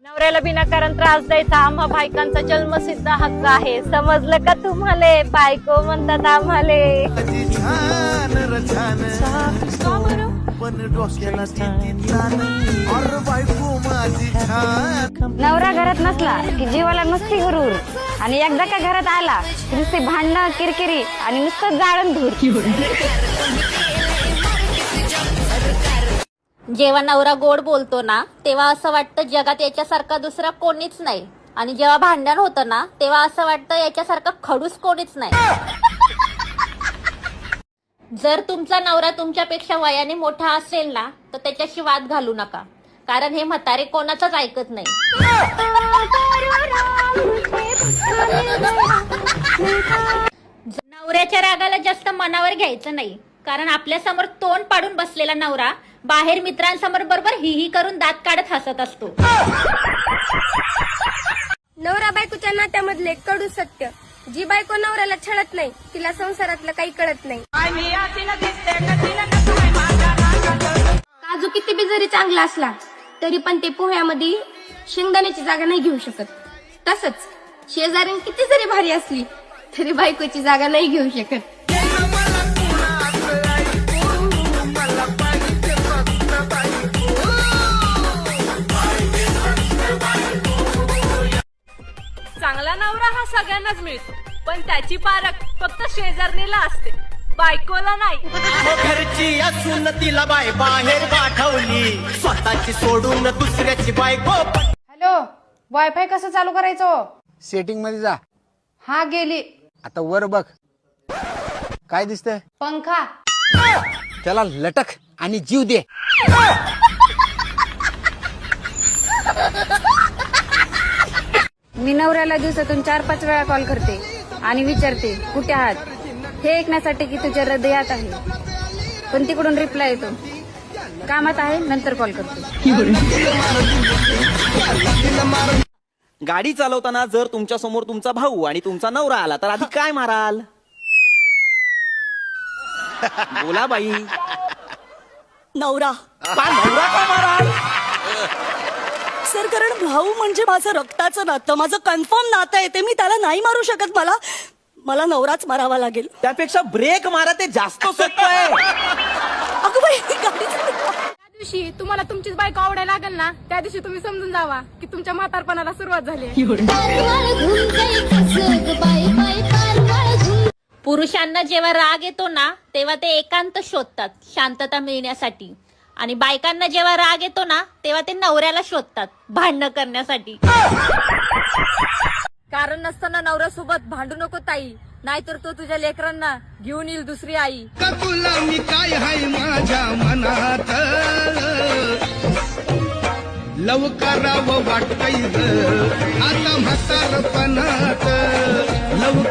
नवऱ्याला विनाकारण त्रास द्यायचा आम्हा बायकांचा जन्मसिद्ध हक्क आहे. समजलं का तुम्हाला? बायको म्हणतात आम्हाले. नवरा घरात नसला की जीवाला नुसती गुरूर, आणि एकदा का घरात आला की नुसते भांडणं, किरकिरी आणि नुसतं जाळण धूर. जेव्हा नवरा गोड बोलतो ना तेव्हा असं वाटतं जगात याच्यासारखा दुसरा कोणीच नाही, आणि जेव्हा भांडण होतं ना तेव्हा असं वाटतं याच्यासारखा खडूस कोणीच नाही. जर तुमचा नवरा तुमच्यापेक्षा वयाने मोठा असेल ना तर त्याच्याशी वाद घालू नका, कारण हे म्हातारे कोणाचंच ऐकत नाही. नवऱ्याच्या रागाला जास्त मनावर घ्यायचं नाही, कारण आपल्या समोर तोंड पाडून बसलेला नवरा बाहेर मित्रांसमोर बरोबर ही करून दात काढत हसत असतो. नवरा बायकोच्या नात्यामधले कडू सत्य, जी बायको नवऱ्याला छळत नाही तिला संसारातलं काही कळत नाही. काजू किती बी जरी चांगला असला तरी पण ते पोह्यामध्ये शेंगदाण्याची जागा नाही घेऊ शकत. तसंच शेजारी किती जरी भारी असली तरी बायकोची जागा नाही घेऊ शकत. चांगला नवरा हा सगळ्यांनाच मिळतो, पण त्याची पारख फक्त शेजारणीला असते, बायकोला नाही. घरची असून तिला बाय बाहेर पाठवली, स्वतःची सोडून दुसऱ्याची बायको. हॅलो, वायफाय कसं चालू करायचं? सेटिंग मध्ये जा. हा गेली. आता वर बघ, काय दिसतंय? पंखा. त्याला लटक आणि जीव दे. मी नवऱ्याला दिवसातून 4-5 वेळा कॉल करते आणि विचारते कुठे आहात, हे ऐकण्यासाठी की तुझ्या हृदयात आहे. पण तिकडून रिप्लाय येतो कामात आहे, नंतर कॉल करतो. गाडी चालवताना जर तुमच्या समोर तुमचा भाऊ आणि तुमचा नवरा आला तर आधी काय माराल? बोला बाई. नवरा. नवरा का माराल? सर, कारण भाऊ म्हणजे माझं रक्ताचं नातं, माझं कन्फर्म नातं आहे, ते मी त्याला नाही मारू शकत. मला नवराच मारावा लागेल. त्यापेक्षा ब्रेक मारा, ते जास्त सोपं आहे. अगं बाई, गाडी त्या दिवशी तुम्हाला तुमचीच बायको आवडायला लागेल ना, त्या दिवशी तुम्ही समजून जावा की तुमच्या म्हातारपणाला सुरुवात झाली. पुरुषांना जेव्हा राग येतो ना तेव्हा ते एकांत शोधतात शांतता मिळण्यासाठी, आणि बायकांना जेव्हा राग येतो ना तेव्हा ते नवऱ्याला शोधतात भांडणं करण्यासाठी. कारण नसताना नवऱ्यासोबत भांडू नको ताई, नाहीतर तो तुझ्या लेकरांना घेऊन येईल दुसरी आई. तुला मी काय हाय माझ्या मनात, लव करावं वाटतंय आता म्हातारपणात. लव